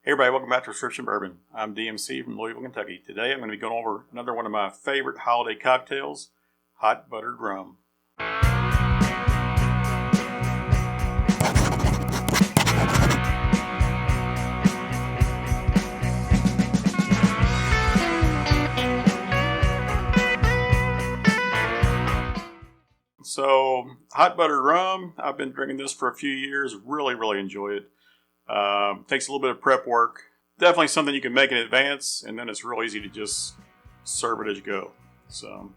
Hey everybody, welcome back to Prescription Bourbon. I'm DMC from Louisville, Kentucky. Today I'm going to be going over another one of my favorite holiday cocktails, Hot Buttered Rum. So, Hot Buttered Rum, I've been drinking this for a few years, really enjoy it. Takes a little bit of prep work. Definitely something you can make in advance, and then it's real easy to just serve it as you go. So,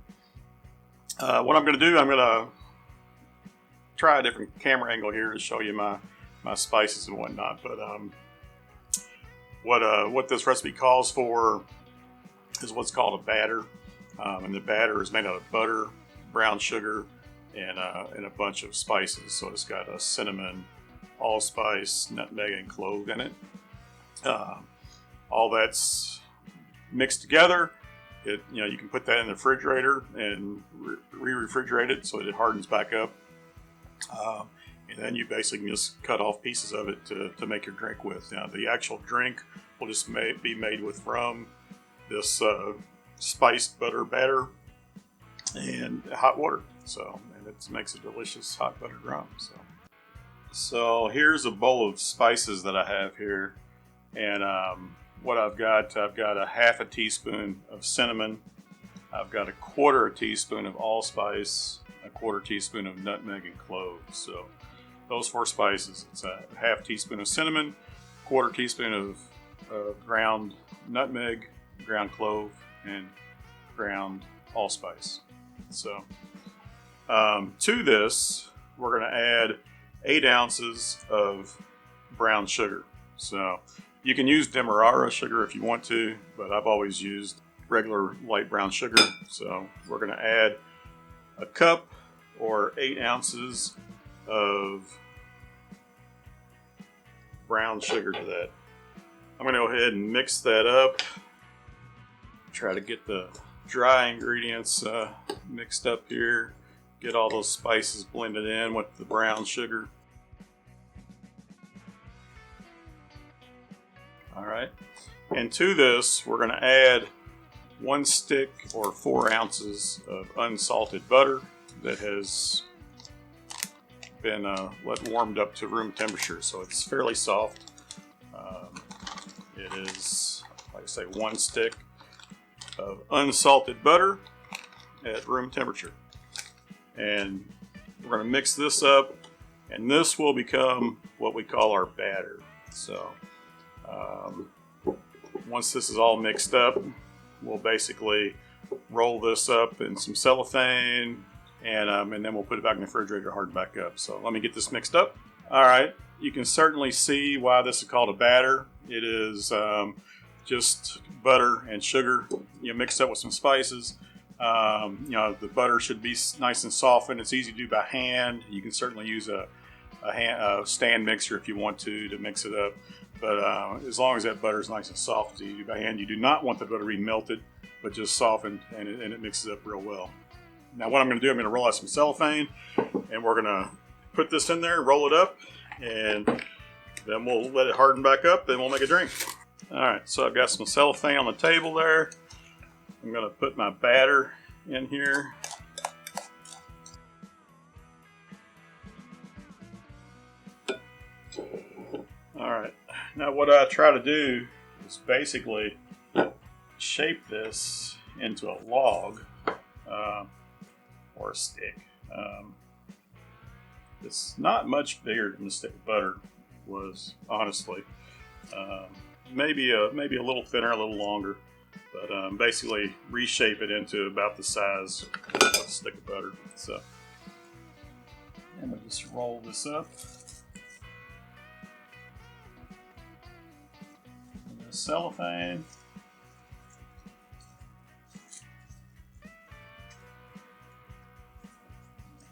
what I'm going to do, I'm going to try a different camera angle here to show you my spices and whatnot. But what this recipe calls for is what's called a batter, and the batter is made out of butter, brown sugar, and a bunch of spices. So it's got a cinnamon, allspice, nutmeg, and clove in it. All that's mixed together. You can put that in the refrigerator and re-refrigerate it so that it hardens back up. And then you basically just cut off pieces of it to make your drink with. Now the actual drink will just be made with rum, this spiced butter batter, and hot water. And it makes a delicious hot buttered rum. So here's a bowl of spices that I have here, and what I've got a half a teaspoon of cinnamon, I've got a quarter teaspoon of allspice, a quarter teaspoon of nutmeg and clove. So those four spices, it's a half teaspoon of cinnamon, quarter teaspoon of ground nutmeg, ground clove, and ground allspice. So to this, we're going to add 8 ounces of brown sugar. So you can use demerara sugar if you want to, but I've always used regular light brown sugar. So we're going to add a cup or 8 ounces of brown sugar to that. I'm going to go ahead and mix that up. Try to get the dry ingredients mixed up here. Get all those spices blended in with the brown sugar. Alright, and to this we're going to add 1 stick or 4 ounces of unsalted butter that has been warmed up to room temperature, so it's fairly soft. It is, like I say, 1 stick of unsalted butter at room temperature. And we're going to mix this up, and this will become what we call our batter. So once this is all mixed up, we'll basically roll this up in some cellophane, and then we'll put it back in the refrigerator to harden back up. So let me get this mixed up. All right, you can certainly see why this is called a batter. It is just butter and sugar, mixed up with some spices. The butter should be nice and softened. It's easy to do by hand. You can certainly use a stand mixer if you want to mix it up. But as long as that butter is nice and soft, it's easy to do by hand. You do not want the butter to be melted, but just softened, and it mixes up real well. Now what I'm going to do, I'm going to roll out some cellophane, and we're going to put this in there, roll it up, and then we'll let it harden back up, then we'll make a drink. Alright, so I've got some cellophane on the table there. I'm going to put my batter in here. Alright, now what I try to do is basically shape this into a log or a stick. It's not much bigger than the stick of butter was, honestly. Maybe a little thinner, a little longer. But basically reshape it into about the size of a stick of butter. So I'm going to just roll this up. And the cellophane.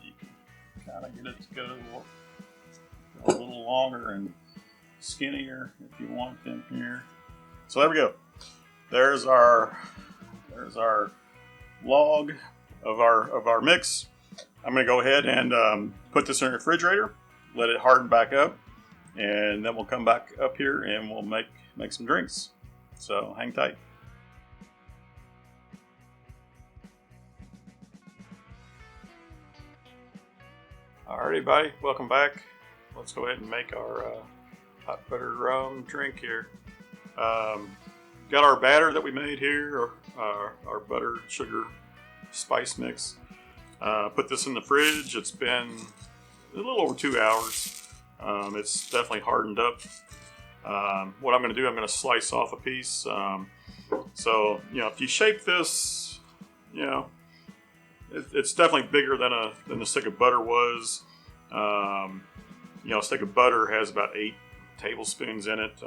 You can kind of get it to go a little longer and skinnier if you want in here. So there we go. There's our log of our mix. I'm going to go ahead and put this in the refrigerator, let it harden back up, and then we'll come back up here and we'll make some drinks. So hang tight. Alrighty, buddy, welcome back. Let's go ahead and make our hot buttered rum drink here. Got our batter that we made here, our butter, sugar, spice mix. Put this in the fridge. It's been a little over 2 hours. It's definitely hardened up. What I'm going to do, I'm going to slice off a piece. So, if you shape this, it's definitely bigger than a stick of butter was. A stick of butter has about 8 tablespoons in it.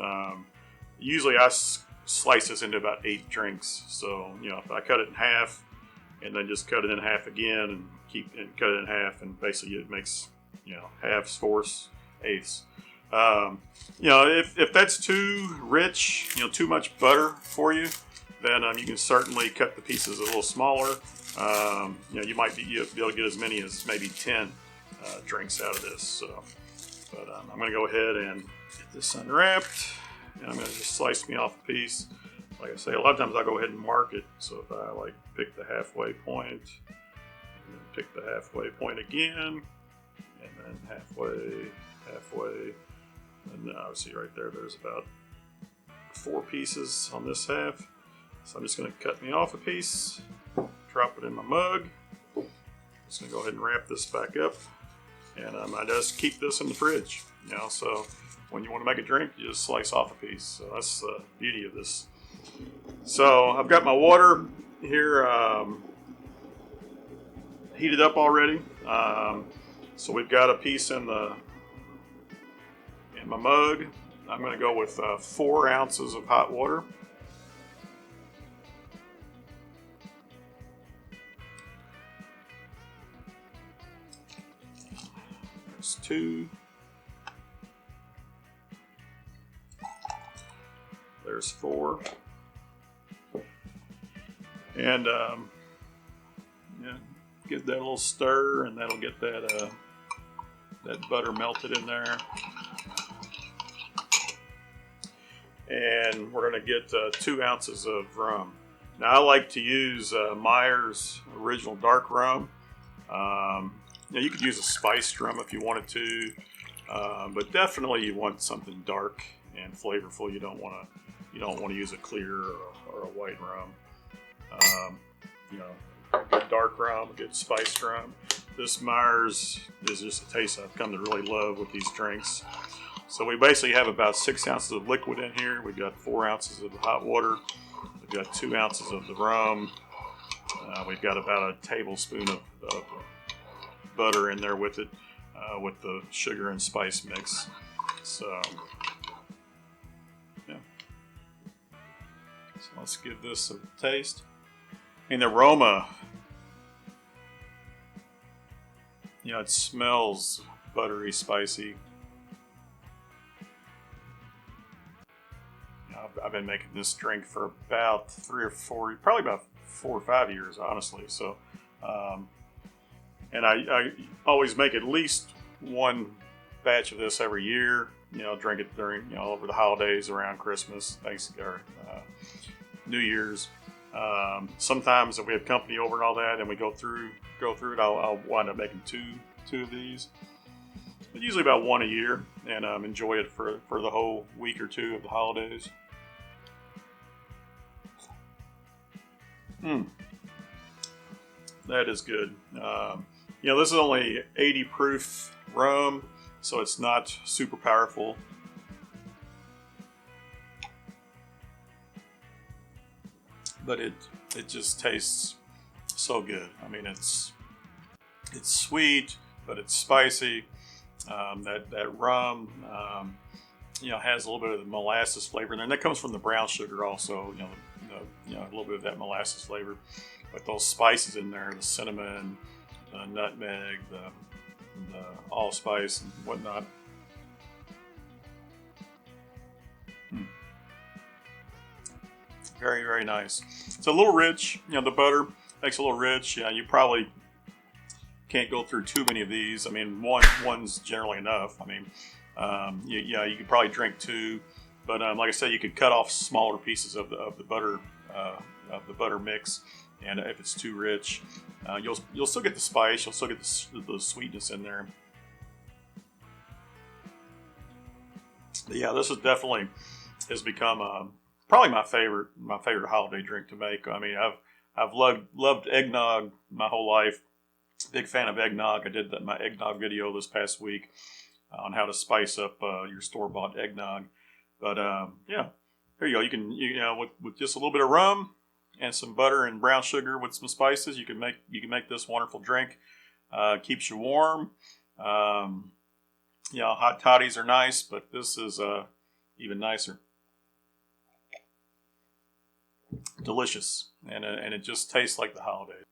Usually I slice this into about 8 drinks. So, if I cut it in half and then just cut it in half again and cut it in half, and basically it makes, halves, fourths, eighths. If that's too rich, too much butter for you, then you can certainly cut the pieces a little smaller. You might be able to get as many as maybe 10 drinks out of this. So, but I'm going to go ahead and get this unwrapped, and I'm going to just slice me off a piece. Like I say, a lot of times I'll go ahead and mark it. So if I pick the halfway point, and then pick the halfway point again, and then halfway, and obviously right there's about 4 pieces on this half. So I'm just going to cut me off a piece, drop it in my mug. Just going to go ahead and wrap this back up, and I just keep this in the fridge. So when you want to make a drink, you just slice off a piece. So that's the beauty of this. So I've got my water here heated up already. So we've got a piece in my mug. I'm going to go with 4 ounces of hot water. There's 2. There's 4. And give that a little stir, and that'll get that butter melted in there. And we're going to get 2 ounces of rum. Now I like to use Myers Original Dark Rum. You could use a spiced rum if you wanted to, but definitely you want something dark and flavorful. You don't want to use a clear or a white rum. A good dark rum, a good spiced rum. This Myers is just a taste I've come to really love with these drinks. So we basically have about 6 ounces of liquid in here. We've got 4 ounces of the hot water. We've got 2 ounces of the rum. We've got about a tablespoon of butter in there with it, with the sugar and spice mix. So, yeah. So let's give this a taste. And the aroma, it smells buttery, spicy. I've been making this drink for about 3 or 4, probably about 4 or 5 years, honestly. So, and I always make at least 1 batch of this every year. Drink it during, over the holidays, around Christmas, Thanksgiving, New Year's. Sometimes if we have company over and all that, and we go through it, I'll wind up making two of these. But usually about 1 a year, and enjoy it for the whole week or 2 of the holidays. That is good. This is only 80 proof rum, so it's not super powerful. But it just tastes so good. I mean, it's sweet, but it's spicy. That rum, has a little bit of the molasses flavor in there, and that comes from the brown sugar also. A little bit of that molasses flavor, but those spices in there, the cinnamon, the nutmeg, the allspice, and whatnot. Very, very nice. It's a little rich. The butter makes it a little rich. You probably can't go through too many of these. I mean, one's generally enough. I mean, Yeah, you could probably drink 2, but like I said, you could cut off smaller pieces of the butter mix, and if it's too rich, you'll still get the spice, you'll still get the sweetness in there. But yeah, this is definitely has become probably my favorite holiday drink to make. I mean, I've loved eggnog my whole life. Big fan of eggnog. I did my eggnog video this past week on how to spice up your store-bought eggnog. But yeah, here you go. You know with just a little bit of rum and some butter and brown sugar with some spices, you can make this wonderful drink. Keeps you warm. You know, hot toddies are nice, but this is even nicer. Delicious, and it just tastes like the holidays.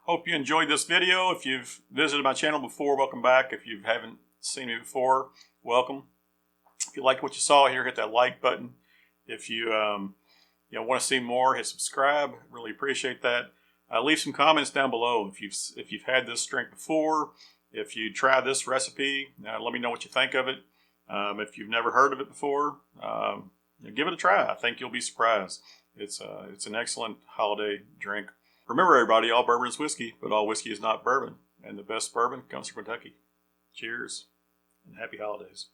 Hope you enjoyed this video. If you've visited my channel before, welcome back. If you haven't seen me before, welcome. If you liked what you saw here, hit that like button. If you want to see more, hit subscribe. Really appreciate that. Leave some comments down below if you've had this drink before. If you try this recipe, let me know what you think of it. If you've never heard of it before, give it a try. I think you'll be surprised. It's an excellent holiday drink. Remember, everybody, all bourbon is whiskey, but all whiskey is not bourbon. And the best bourbon comes from Kentucky. Cheers, and happy holidays.